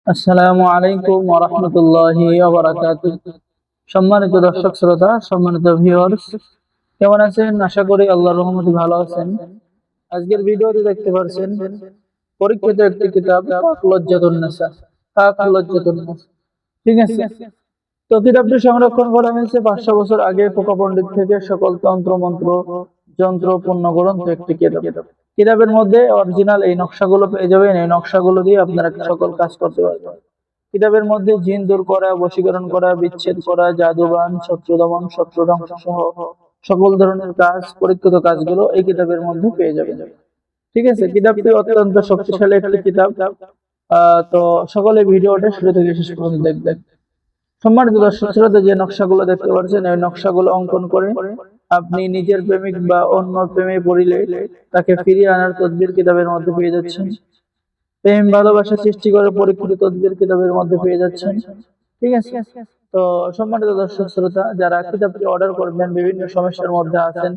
আসসালামু আলাইকুম ওয়া রাহমাতুল্লাহি ওয়া বারাকাতুহু। সম্মানিত দর্শক শ্রোতা, সম্মানিত ভিউয়ার্স, কেমন আছেন? আশা করি আল্লাহর রহমতে ভালো আছেন। আজকের ভিডিওতে দেখতে পাচ্ছেন পরীক্ষিত একটি কিতাব লজ্জাতুন নেসা। লজ্জাতুন নেসা, ঠিক আছে? তো কিতাবটি সংরক্ষণ করা হয়েছে 500 বছর আগে খোকা পণ্ডিত থেকে। সকল তন্ত্র মন্ত্র যন্ত্র পূর্ণ গ্রন্থ একটি কিতাব। কিতাবের মধ্যে অরিজিনাল এই নকশাগুলো পেয়ে যাবেন। এই নকশাগুলো দিয়ে আপনারা সকল কাজ করতে পারবেন। কিতাবের মধ্যে জিন দূর করা, বশীকরণ করা, বিচ্ছেদ করা, জাদুবান, শত্রু দমন, শত্রু ধ্বংস সহ সকল ধরনের কাজ, পরীক্ষিত কাজগুলো এই কিতাবের মধ্যে পেয়ে যাবেন। ঠিক আছে, কিতাবটি অত্যন্ত শক্তিশালী একটি কিতাব। তো সকলে ভিডিওটা শুরু থেকে শেষ পর্যন্ত দেখবেন। সম্মানিত দর্শক শ্রোতা, যে নকশাগুলো দেখতে পাচ্ছেন, এই নকশাগুলো অঙ্কন করে আপনি নিজের প্রেমিক বা অন্য প্রেমে পড়িলে তাকে ফিরিয়ে আনার তদবির কিতাবের মধ্যে পেয়ে যাচ্ছেন। প্রেম ভালোবাসা সৃষ্টি করে পরীক্ষিত তদবির কিতাবের মধ্যে পেয়ে যাচ্ছেন। ঠিক আছে, তো সম্মানিত দর্শক শ্রোতা, যারা কিতাবটি অর্ডার করবেন, বিভিন্ন সমস্যার মধ্যে আছেন,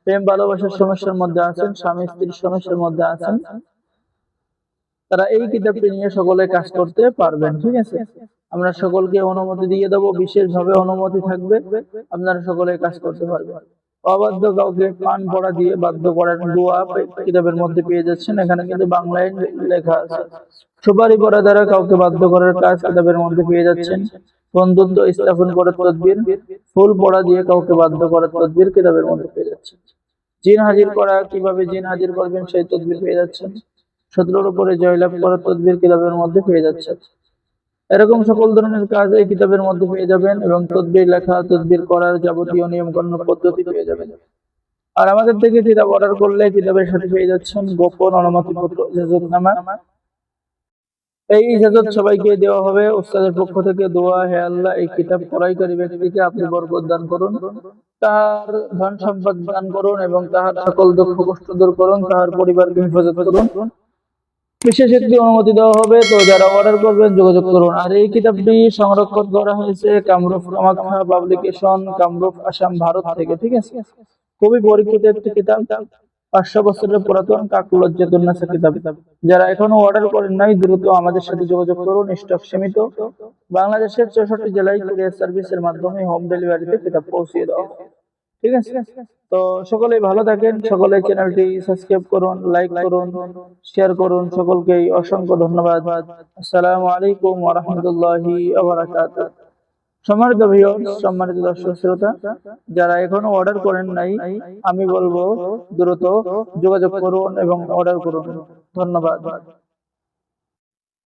প্রেম ভালোবাসার সমস্যার মধ্যে আছেন, স্বামী স্ত্রীর সমস্যার মধ্যে আছেন, তারা এই কিতাবটি নিয়ে সকলে কাজ করতে পারবেন। ঠিক আছে, আমরা সকলকে অনুমতি দিয়ে দেবো, বিশেষভাবে অনুমতি থাকবে, আপনারা সকলে কাজ করতে পারবেন। অবাধ্য কাউকে কান পড়া দিয়ে বাধ্য করার দোয়া কিতাবের মধ্যে পেয়ে যাচ্ছেন। এখানে কিন্তু বাংলায় লেখা আছে। সুপারি পড়া দ্বারা কাউকে বাধ্য করার কাজ কিতাবের মধ্যে পেয়ে যাচ্ছেন। বন্ধুত্ব স্থাপন করার তদবির, ফুল পড়া দিয়ে কাউকে বাধ্য করার তদবির কিতাবের মধ্যে পেয়ে যাচ্ছেন। জিন হাজির করা, কিভাবে জিন হাজির করবেন সেই তদবির পেয়ে যাচ্ছেন। শত্রুর উপরে জয়লাভ করার তদবির কিতাবের মধ্যে পেয়ে যাচ্ছে। এরকম সকল ধরনের কাজ এই কিতাবের মধ্যে পেয়ে যাবেন, এবং তদবির লেখা, তদবির করার যাবতীয় নিয়ম কানুন পদ্ধতি পেয়ে যাবেন। আর আমাদের থেকে কিতাব অর্ডার করলে কিতাবের সাথে পেয়ে যাচ্ছেন গোপন অনুমতিপত্র, ইজাজতনামা। এই ইজাজত সবাইকে দেওয়া হবে উস্তাদের পক্ষ থেকে। দোয়া, হে আল্লাহ, এই কিতাব ক্রয়কারী ব্যক্তিকে আপনি বরকত দান করুন, তার ধন সম্পদ দান করুন, এবং তাহার সকল দুঃখ কষ্ট দূর করুন, তাহার পরিবারকে হেফাজত করুন। বিশেষ একটি অনুমতি দেওয়া হবে। তো যারা অর্ডার করবেন যোগাযোগ করুন। আর এই কিতাবটি সংরক্ষণ করা হয়েছে কামরূপ কামাখ্যা পাবলিকেশন, কামরূপ, আসাম, ভারত থেকে। ঠিক আছে, খুবই পরীক্ষিত একটি কিতাব, 500 বছরের পুরাতন লজ্জাতুন নেসা কিতাব। যারা এখনো অর্ডার করেন নাই, দ্রুত আমাদের সাথে যোগাযোগ করুন। স্টক সীমিত। বাংলাদেশের 64 জেলায় কুরিয়ার সার্ভিসের মাধ্যমে হোম ডেলিভারিতে কিতাব পৌঁছিয়ে দেওয়া হবে। ঠিক আছে, তো সকলেই ভালো থাকেন। সকলে চ্যানেলটি সাবস্ক্রাইব করুন, লাইক করুন, শেয়ার করুন। সকলকেই অসংখ্য ধন্যবাদ। আসসালামু আলাইকুম ওয়া রাহমাতুল্লাহি ওয়া বারাকাতুহু। সম্মানিত ভিউয়ার্স, সম্মানিত দর্শক শ্রোতা, যারা এখনো অর্ডার করেন নাই, আমি বলবো দ্রুত যোগাযোগ করুন এবং অর্ডার করুন। ধন্যবাদ।